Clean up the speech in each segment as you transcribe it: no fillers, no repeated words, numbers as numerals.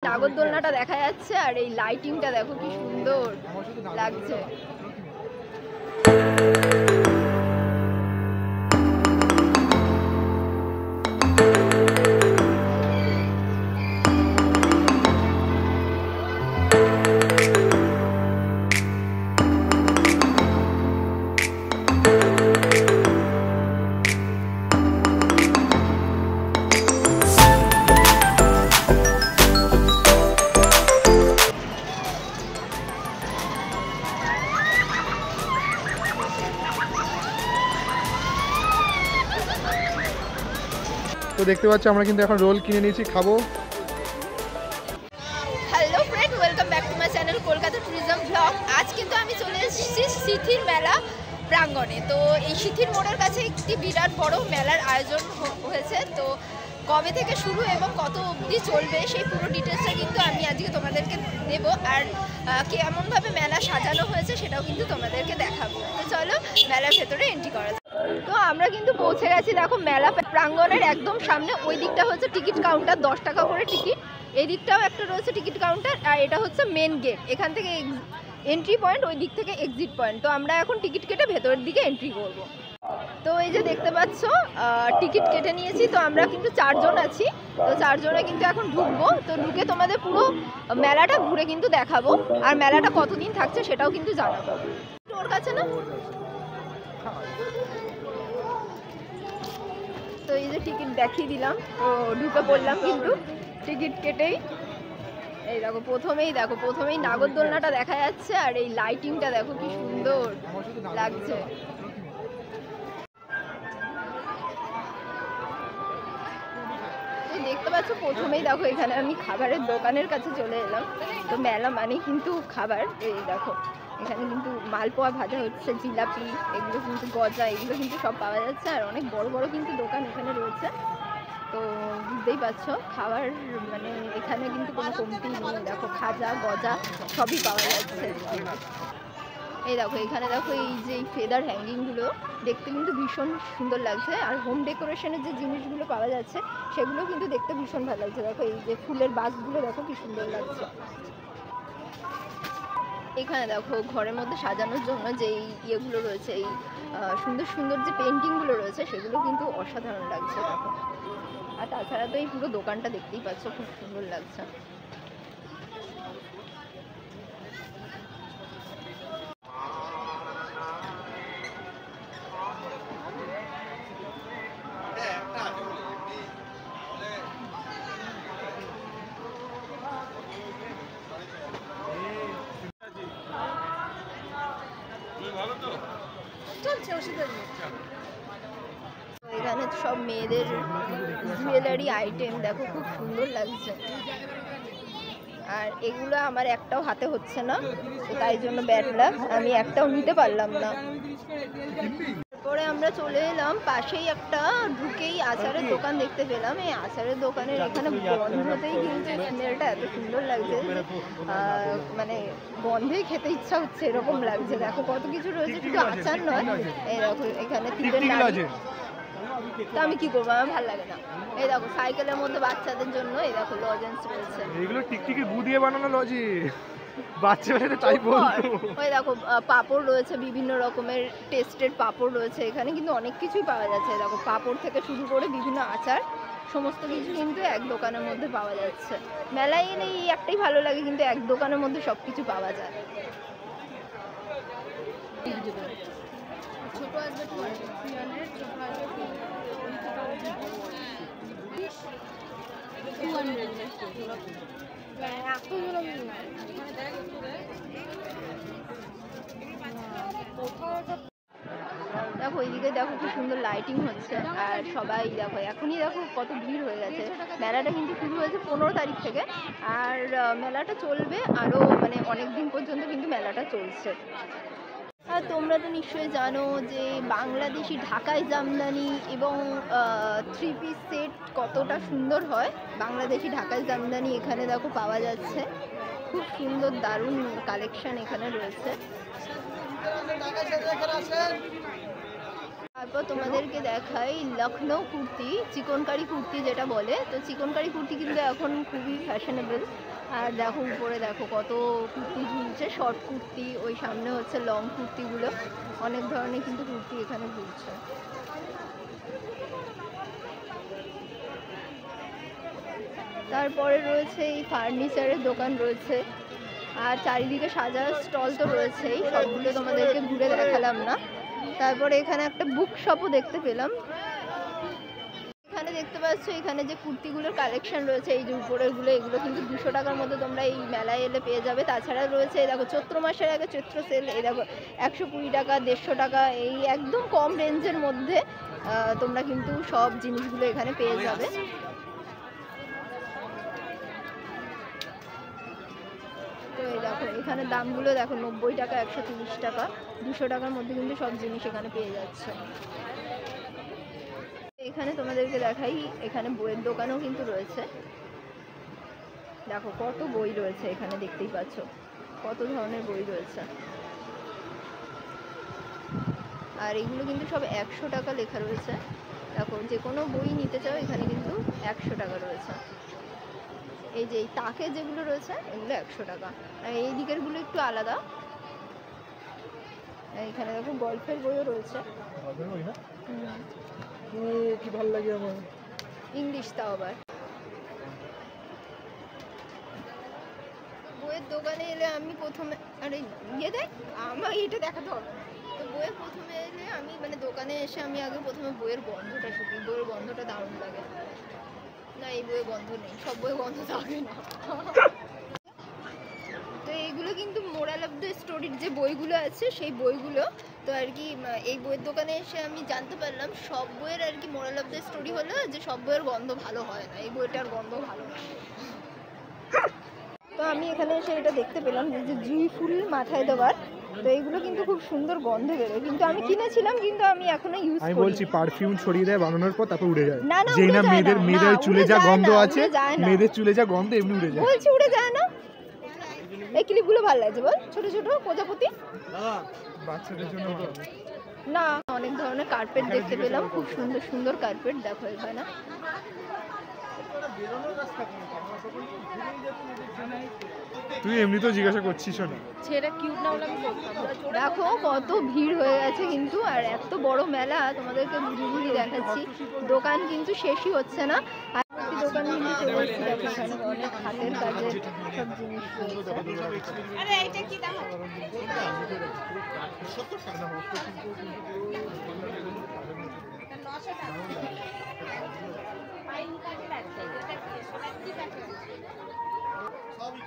নাগরদোলনাটা দেখা যাচ্ছে আর এই লাইটিংটা দেখো কি সুন্দর লাগছে। তো দেখতে পাচ্ছ আমরা কিন্তু এখন রোল কিনে নিয়েছি, খাবো। Hello friend, welcome back to my channel Kolkata tourism blog. আজ কিন্তু আমি চলে এসেছি সিথির মেলা প্রাঙ্গণে। তো এই সিথির মোড়ের কাছে একটি বিরাট বড় মেলার আয়োজন হয়েছে। তো কবে থেকে শুরু এবং কত অবধি চলবে সেই পুরো ডিটেলসটা কিন্তু আমি আজকে তোমাদেরকে দেব। আর কেমনভাবে মেলা সাজানো হয়েছে সেটাও কিন্তু তোমাদেরকে দেখাবো। তো চলো মেলার ভেতরে এন্ট্রি করা যাক। তো আমরা কিন্তু পৌঁছে গেছি, দেখো মেলা প্রাঙ্গণের একদম সামনে। ওই দিকটা হচ্ছে টিকিট কাউন্টার, 10 টাকা করে টিকিট। এই দিকটাও একটা রয়েছে টিকিট কাউন্টার, আর এটা হচ্ছে মেন গেট। এখান থেকে এন্ট্রি পয়েন্ট, ওই দিক থেকে এক্সিট পয়েন্ট। তো আমরা এখন টিকিট কেটে ভেতরের দিকে এন্ট্রি করব। তো এই যে দেখতে পাচ্ছ টিকিট কেটে নিয়েছি। তো আমরা কিন্তু 4 জন আছি। তো 4 জনে কিন্তু এখন ঢুকবো। তো ঢুকে তোমাদের পুরো মেলাটা ঘুরে কিন্তু দেখাবো, আর মেলাটা কতদিন থাকছে সেটাও কিন্তু জানাবো। ওর কাছে না, তো এই যে টিকিট দেখিয়ে দিলাম। তো ঢুকে পড়লাম কিন্তু টিকিট কেটেই। এই দেখো প্রথমেই নাগরদোলনাটা দেখা যাচ্ছে আর এই লাইটিংটা দেখো কি সুন্দর লাগছে। দেখতে পাচ্ছ প্রথমেই দেখো এখানে আমি খাবারের দোকানের কাছে চলে এলাম। তো মেলা মানে কিন্তু খাবার। এই দেখো এখানে কিন্তু মালপোয়া ভাজা হচ্ছে, জিলাপি, এগুলো কিন্তু গজা, এগুলো কিন্তু সব পাওয়া যাচ্ছে। আর অনেক বড় বড় কিন্তু দোকান এখানে রয়েছে। তো বুঝতেই পারছো খাবার মানে এখানে কিন্তু কোনো কমতি নেই। দেখো খাজা গজা সবই পাওয়া যাচ্ছে। এই দেখো এখানে দেখো এই যে ফেদার হ্যাঙ্গিংগুলো দেখতে কিন্তু ভীষণ সুন্দর লাগছে। আর হোম ডেকোরেশনের যে জিনিসগুলো পাওয়া যাচ্ছে সেগুলো কিন্তু দেখতে ভীষণ ভালো লাগছে। দেখো এই যে ফুলের বাসগুলো দেখো কি সুন্দর লাগছে। এখানে দেখো ঘরের মধ্যে সাজানোর জন্য যে ইয়েগুলো রয়েছে, এই সুন্দর সুন্দর যে পেন্টিংগুলো রয়েছে সেগুলো কিন্তু অসাধারণ লাগছে দেখো। আর তাছাড়া তো এই পুরো দোকানটা দেখতেই পাচ্ছ খুব সুন্দর লাগছে। এখানে সব মেয়েদের জুয়েলারি আইটেম দেখো খুব সুন্দর লাগছে। আর এগুলো আমার একটাও হাতে হচ্ছে না, তো তাই জন্য ব্যাড লাক, আমি একটাও নিতে পারলাম না। তারপরে আমরা চলে এলাম পাশেই একটা ঢুকেই আচারের দোকান দেখতে পেলাম। এই আচারের দোকানের এখানে গন্ধতেই কিন্তু স্মেলটা এত সুন্দর লাগছে, মানে গন্ধেই খেতে ইচ্ছা হচ্ছে এরকম লাগছে। দেখো কত কিছু রয়েছে, শুধু আচার নয়। এই দেখো এখানে তিলের নাড়ু। তো আমি কি করবো, আমার ভালো লাগে না। এই দেখো সাইকেলের মধ্যে বাচ্চাদের জন্য এই দেখো লজেন্স রয়েছে। এগুলো টিকটিকি গু দিয়ে বানানো লজেন্স, বাচ্চাদের তাই বলতো। ওই দেখো পাপড় রয়েছে, বিভিন্ন রকমের টেস্টের পাপড় রয়েছে। এখানে কিন্তু অনেক কিছুই পাওয়া যাচ্ছে। দেখো পাপড় থেকে শুরু করে বিভিন্ন আচার সমস্ত কিছু কিন্তু এক দোকানের মধ্যে পাওয়া যাচ্ছে। মেলায় এলে এই একটাই ভালো লাগে, কিন্তু এক দোকানের মধ্যে সব কিছু পাওয়া যায়। ছোট আসবে 300, ছোট আসবে 200। দেখো এইদিকে দেখো কি সুন্দর লাইটিং হচ্ছে। আর সবাই দেখো এখনই দেখো কত ভিড় হয়ে গেছে। মেলাটা কিন্তু শুরু হয়েছে 15 তারিখ থেকে, আর মেলাটা চলবে আরও মানে অনেক দিন পর্যন্ত কিন্তু মেলাটা চলছে। আর তোমরা তো নিশ্চয়ই জানো যে বাংলাদেশি ঢাকাই জামদানি এবং 3 পিস সেট কতটা সুন্দর হয়। বাংলাদেশি ঢাকাই জামদানি এখানে দেখো পাওয়া যাচ্ছে, খুব সুন্দর দারুণ কালেকশন এখানে রয়েছে। তারপর তোমাদেরকে দেখাই লখনৌ কুর্তি, চিকনকারি কুর্তি যেটা বলে। তো চিকনকারি কুর্তি কিন্তু এখন খুবই ফ্যাশনেবল। আর দেখো উপরে দেখো কত কুর্তি ঝুলছে, শর্ট কুর্তি, ওই সামনে হচ্ছে লং কুর্তিগুলো, অনেক ধরনের কিন্তু কুর্তি এখানে ঝুলছে। তারপরে রয়েছে এই ফার্নিচারের দোকান রয়েছে, আর চারিদিকে সাজার স্টল তো রয়েছেই, সবগুলো তোমাদেরকে ঘুরে দেখালাম না। তারপরে এখানে একটা বুক শপও দেখতে পেলাম। এখানে দেখতে পাচ্ছ এখানে যে কুর্তিগুলোর কালেকশন রয়েছে, এই যে উপরেরগুলো, এগুলো কিন্তু 200 টাকার মধ্যে তোমরা এই মেলায় এলে পেয়ে যাবে। তাছাড়া রয়েছে এই দেখো চৈত্র মাসের আগে চৈত্র সেল, এই দেখো 120 টাকা, 150 টাকা, এই একদম কম রেঞ্জের মধ্যে তোমরা কিন্তু সব জিনিসগুলো এখানে পেয়ে যাবে। তো এই দেখো এখানে দামগুলো দেখো 90 টাকা, 130 টাকা, 200 টাকার মধ্যে কিন্তু সব জিনিস এখানে পেয়ে যাচ্ছে। এখানে তোমাদেরকে দেখাই, এখানে বইয়ের দোকানও কিন্তু রয়েছে। দেখো কত বই রয়েছে এখানে, দেখতেই পাচ্ছ কত ধরনের বই রয়েছে। আর এগুলো কিন্তু সব 100 টাকা লেখা রয়েছে। দেখো যে কোনো বই নিতে চাও এখানে কিন্তু 100 টাকা রয়েছে। এই যে এই তাকে যেগুলো রয়েছে এগুলো 100 টাকা, আর এই দিকেরগুলো একটু আলাদা। এখানে দেখো গল্পের বইও রয়েছে, কি ভালো লাগে আমার, ইংলিশ তাও আবার। বইয়ের দোকানে এলে আমি প্রথমে, আরে ইয়ে দেখ আমার এটা দেখাতে হবে। তো বইয়ের প্রথমে এলে আমি মানে দোকানে এসে আমি আগে প্রথমে বইয়ের গন্ধটা শুকি, বইয়ের গন্ধটা দারুণ লাগে। না এই বইয়ে গন্ধ নেই, সব বইয়ে গন্ধ থাকে না। তো এইগুলো কিন্তু মোরাল অফ দ্য স্টোরির যে বইগুলো আছে সেই বইগুলো। তো আর কি এই বইয়ের দোকানে এসে আমি জানতে পারলাম সব বইয়ের আর কি মোরাল অফ দ্য স্টোরি হলো যে সব বইয়ের গন্ধ ভালো হয় না, এই বইটার গন্ধ ভালো না। তো আমি এখানে এসে এটা দেখতে পেলাম যে জুঁই ফুল মাথায় দেওয়ার, তো এইগুলো কিন্তু খুব সুন্দর গন্ধ বেরোয়, কিন্তু আমি কিনেছিলাম কিন্তু আমি এখনো ইউজ করি। আমি বলছি পারফিউম ছড়িয়ে দেয় বানানোর পর তারপর উড়ে যায়। না না যেই না মেয়েদের চুলে যা গন্ধ আছে, মেয়েদের চুলে যা গন্ধ এমনি উড়ে যায়। বলছি উড়ে যায় না। এই ক্লিপগুলো ভালো লাগছে বল, ছোট ছোট প্রজাপতি, বাচ্চাদের জন্য ভালো। না অনেক ধরনের কার্পেট দেখতে পেলাম, খুব সুন্দর সুন্দর কার্পেট দেখো এখানে। তুই এমনি তো জিজ্ঞাসা করছিস না, ছেড়ে কিউট না হলে আমি করতাম। দেখো কত ভিড় হয়ে গেছে কিন্তু, আর এত বড় মেলা তোমাদেরকে ঘুরি ঘুরি দেখাচ্ছি, দোকান কিন্তু শেষই হচ্ছে না। আর একটি দোকান কিন্তু চলে এসেছি, দেখো এখানে অনেক হাতের কাজের সব জিনিস রয়েছে। আরে এইটা কি দাম?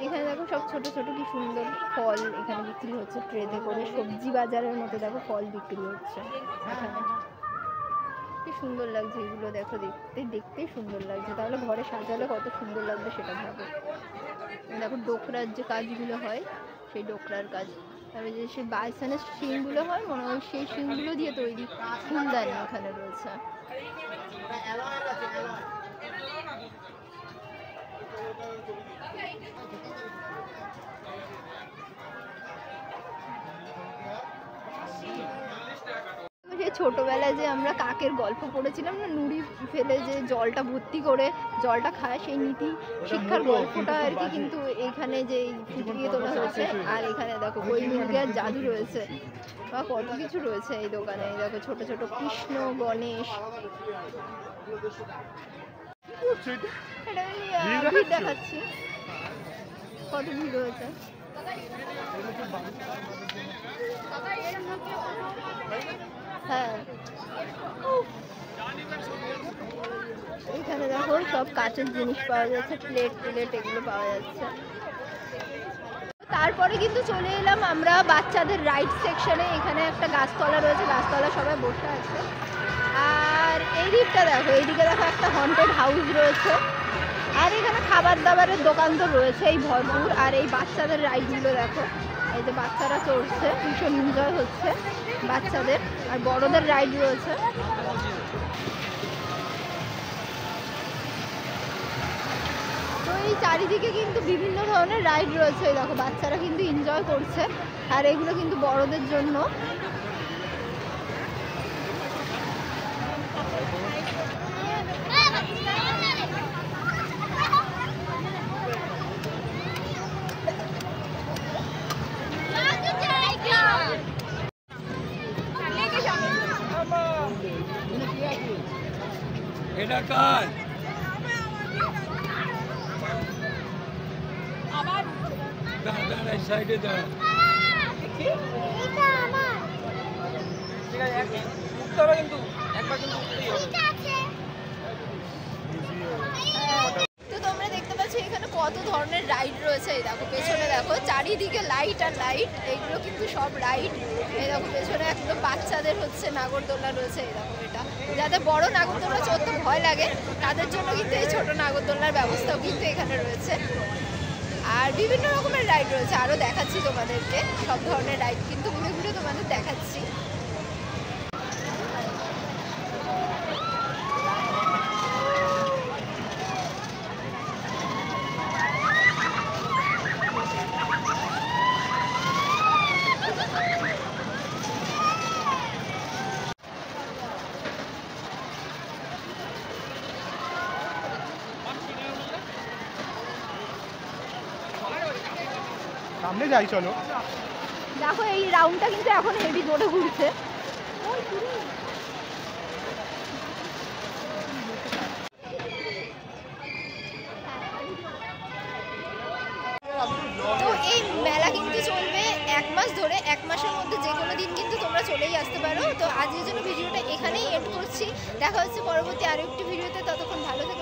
এখানে দেখো সব ছোট ছোট কি সুন্দর ফল এখানে বিক্রি হচ্ছে ট্রেতে করে, সবজি বাজারের মতো দেখো ফল বিক্রি হচ্ছে এখানে। কি সুন্দর লাগছে এগুলো, দেখো দেখতেই সুন্দর লাগছে, তাহলে ঘরে সাজালে কত সুন্দর লাগবে সেটা ভাবো। দেখো ডোকরার যে কাজগুলো হয় সেই ডোকরার কাজ, তারপরে যে সেই বাইসানের শিংগুলো হয় মনে হয় সেই শিংগুলো দিয়ে তৈরি ফুলদানি এখানে রয়েছে। ছোটবেলায় যে আমরা কাকের গল্প পড়েছিলাম না, নুড়ি ফেলে যে জলটা ভর্তি করে জলটা খায়, সেই নীতি শিক্ষার গল্পটা আর কি কিন্তু এখানে যে ফুটিয়ে তোলা হয়েছে। আর এখানে দেখো কই মিলগার জাদু রয়েছে বা কত কিছু রয়েছে এই দোকানে। দেখো ছোট ছোট কৃষ্ণ গণেশ, এটা আমি ভিড় দেখাচ্ছি কত ভিড় হয়েছে। হ্যাঁ এখানে দেখো সব কাঁচের জিনিস পাওয়া যাচ্ছে, প্লেট এগুলো পাওয়া যাচ্ছে। তারপরে কিন্তু চলে এলাম আমরা বাচ্চাদের রাইড সেকশনে। এখানে একটা গাছতলা রয়েছে, গাছতলা সবাই বসে আছে। আর এই দিকটা দেখো, এইদিকে দেখো একটা হন্টেড হাউস রয়েছে। আর এখানে খাবার দাবারের দোকান তো রয়েছেই ভরপুর। আর এই বাচ্চাদের রাইডগুলো দেখো, এই যে বাচ্চারা চড়ছে, ভীষণ এনজয় হচ্ছে বাচ্চাদের। আর বড়দের রাইড রয়েছে। তো এই চারিদিকে কিন্তু বিভিন্ন ধরনের রাইড রয়েছে, দেখো বাচ্চারা কিন্তু এনজয় করছে। আর এগুলো কিন্তু বড়দের জন্য। কার দাঁড়া সাইডে দাঁড়া তো তোমরা দেখতে পাচ্ছ এখানে কত ধরনের রাইড রয়েছে। এই দেখো পেছনে দেখো চারিদিকে লাইট আর লাইট, এইগুলো কিন্তু সব রাইড। এই দেখো পেছনে একদম বাচ্চাদের হচ্ছে নাগরদোলনা রয়েছে। এই দেখো এটা যাদের বড় নাগরদোলনা চড়তে ভয় লাগে তাদের জন্য কিন্তু এই ছোট নাগরদোলনার ব্যবস্থাও কিন্তু এখানে রয়েছে। আর বিভিন্ন রকমের রাইড রয়েছে, আরও দেখাচ্ছি তোমাদেরকে। সব ধরনের রাইড কিন্তু ঘুরে ঘুরে তোমাদের দেখাচ্ছি। সামনে যাই চলো। দেখো এই রাউন্ডটা কিন্তু এখন হেভি জোরে ঘুরছে। তো এই মেলা কিন্তু চলবে 1 মাস ধরে। 1 মাসের মধ্যে যে কোনো দিন কিন্তু তোমরা চলেই আসতে পারো। তো আজকের জন্য ভিডিওটা এখানেই এন্ড করছি। দেখা হচ্ছে পরবর্তী আরো একটি ভিডিওতে। ততক্ষণ ভালো থেকো।